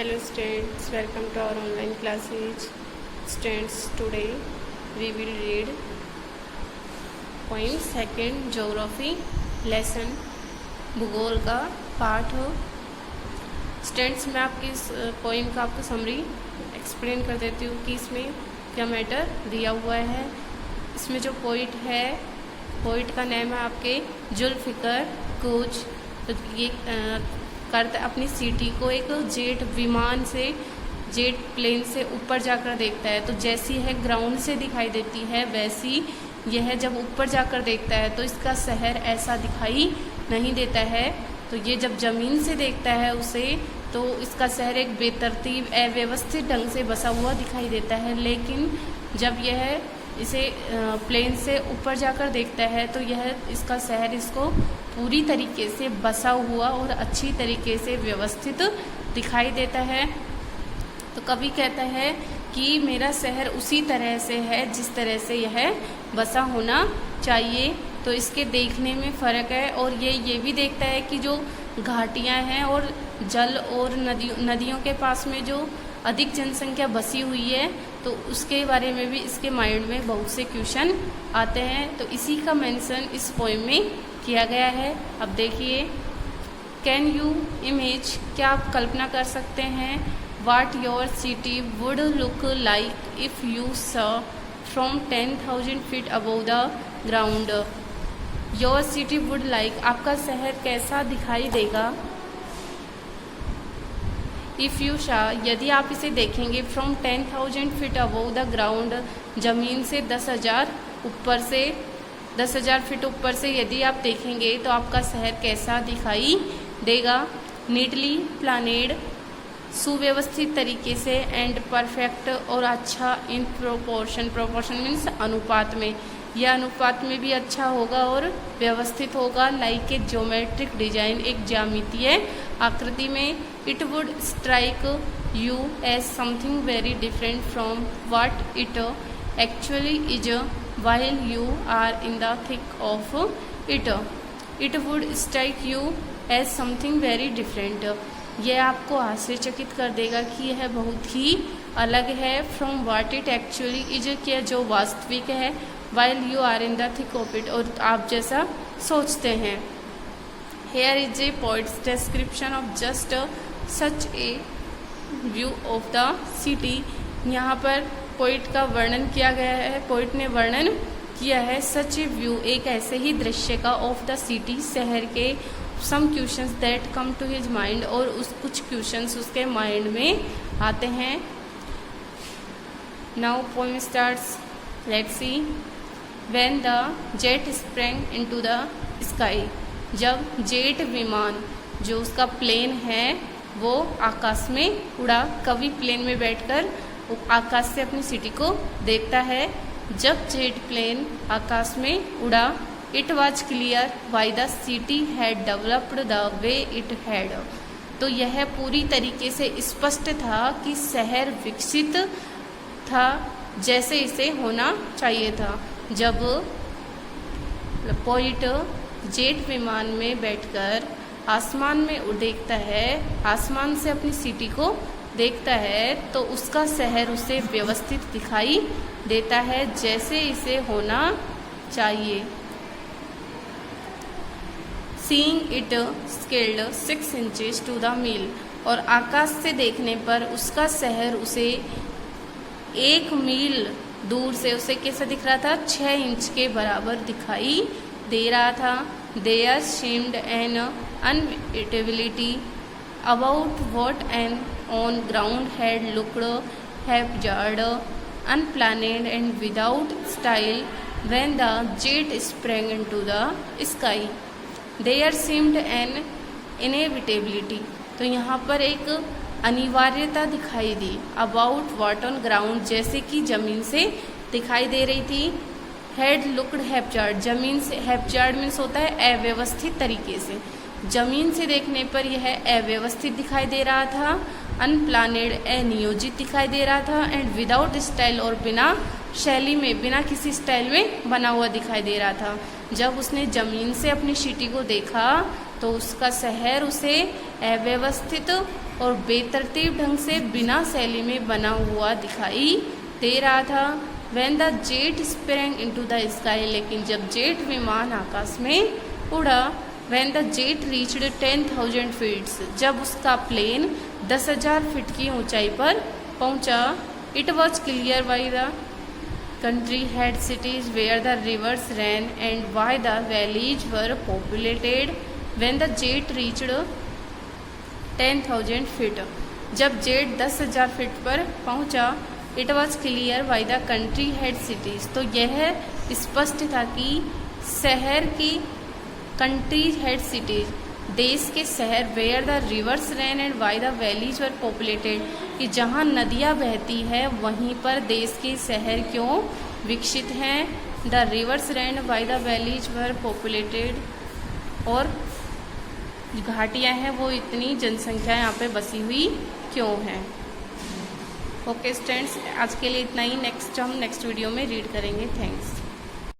Hello students, welcome to our online classes. Students, today we will read poem second geography lesson भूगोल का part हो। Students, मैं आपकी इस पोइम का आपको समरी एक्सप्लेन कर देती हूँ कि इसमें क्या मैटर दिया हुआ है। इसमें जो पोइट है, पोइट का नेम है आपके जुल्फ़िकर कूच। तो ये करता अपनी सिटी को एक जेट विमान से, जेट प्लेन से ऊपर जाकर देखता है। तो जैसी है ग्राउंड से दिखाई देती है, वैसी यह जब ऊपर जाकर देखता है तो इसका शहर ऐसा दिखाई नहीं देता है। तो ये जब ज़मीन से देखता है उसे, तो इसका शहर एक बेतरतीब अव्यवस्थित ढंग से बसा हुआ दिखाई देता है। लेकिन जब यह इसे प्लेन से ऊपर जाकर देखता है तो यह इसका शहर इसको पूरी तरीके से बसा हुआ और अच्छी तरीके से व्यवस्थित दिखाई देता है। तो कवि कहता है कि मेरा शहर उसी तरह से है जिस तरह से यह बसा होना चाहिए। तो इसके देखने में फ़र्क है। और ये भी देखता है कि जो घाटियाँ हैं और जल और नदियों के पास में जो अधिक जनसंख्या बसी हुई है, तो उसके बारे में भी इसके माइंड में बहुत से क्वेश्चन आते हैं। तो इसी का मेंशन इस पोएम में किया गया है। अब देखिए, कैन यू इमेज, क्या आप कल्पना कर सकते हैं, what your city would look like if you saw from 10,000 feet above the ground. Your city would like, आपका शहर कैसा दिखाई देगा, इफ़ यू शा, यदि आप इसे देखेंगे, from 10,000 feet above the ground, ज़मीन से 10,000 ऊपर से, 10,000 फीट ऊपर से यदि आप देखेंगे तो आपका शहर कैसा दिखाई देगा। नीटली प्लानेड, सुव्यवस्थित तरीके से, एंड परफेक्ट, और अच्छा, इन प्रोपोर्शन, प्रोपोर्शन मीन्स अनुपात में, यह अनुपात में भी अच्छा होगा और व्यवस्थित होगा। लाइक ए ज्योमेट्रिक डिजाइन, एक ज्यामितीय आकृति में। It would strike you as something very different from what it actually is while you are in the thick of it. It would strike you as something very different. यह आपको आश्चर्यचकित कर देगा कि यह बहुत ही अलग है। From what it actually is, क्या जो वास्तविक है, while you are in the thick of it, और आप जैसा सोचते हैं। Here is a poet's description of just such a view of the city. यहाँ पर पोइट का वर्णन किया गया है। पोइट ने वर्णन किया है सच ए व्यू, एक ऐसे ही दृश्य का, ऑफ द सिटी, शहर के। Some questions that come to his mind, और उस कुछ क्वेश्चंस उसके माइंड में आते हैं। Now poem starts, let's see. When the jet sprang into the sky, जब जेट विमान, जो उसका प्लेन है, वो आकाश में उड़ा। कवि प्लेन में बैठकर आकाश से अपनी सिटी को देखता है। जब जेट प्लेन आकाश में उड़ा, it was clear why the city had developed the way it had, तो यह पूरी तरीके से स्पष्ट था कि शहर विकसित था जैसे इसे होना चाहिए था। जब पोइट जेट विमान में बैठकर आसमान में देखता है, आसमान से अपनी सिटी को देखता है, तो उसका शहर उसे व्यवस्थित दिखाई देता है जैसे इसे होना चाहिए। Seeing it scaled 6 inches to the mile, और आकाश से देखने पर उसका शहर उसे 1 मील दूर से उसे कैसा दिख रहा था, 6 इंच के बराबर दिखाई दे रहा था। There seemed an inevitability about what an on ground had looked haphazard, unplanned and without style when the jet sprang into the sky. There seemed an inevitability, तो यहाँ पर एक अनिवार्यता दिखाई दी। about what on ground, जैसे कि जमीन से दिखाई दे रही थी। had looked haphazard, जमीन से, haphazard मीन्स होता है अव्यवस्थित तरीके से, जमीन से देखने पर यह अव्यवस्थित दिखाई दे रहा था। अनप्लानेड, अनियोजित दिखाई दे रहा था। एंड विदाउट स्टाइल, और बिना शैली में, बिना किसी स्टाइल में बना हुआ दिखाई दे रहा था। जब उसने जमीन से अपनी सिटी को देखा तो उसका शहर उसे अव्यवस्थित और बेतरतीब ढंग से बिना शैली में बना हुआ दिखाई दे रहा था। When the jet sprang into the sky, लेकिन जब जेट विमान आकाश में उड़ा, When the jet reached 10,000 feet, जब उसका प्लेन 10,000 फीट की ऊंचाई पर पहुंचा, It was clear why the country had cities where the rivers ran and why the valleys were populated. When the jet reached 10,000 feet, जब जेट 10,000 फीट पर पहुंचा, it was clear why the country had cities, तो यह स्पष्ट था कि शहर की कंट्री हैड सिटीज़, देश के शहर, where the rivers ran and why the valleys were populated, कि जहाँ नदियाँ बहती है वहीं पर देश के शहर क्यों विकसित हैं। The rivers ran why the valleys were populated, और घाटियाँ हैं वो इतनी जनसंख्या यहाँ पे बसी हुई क्यों हैं। ओके स्टूडेंट्स, आज के लिए इतना ही। नेक्स्ट वीडियो में रीड करेंगे। थैंक्स।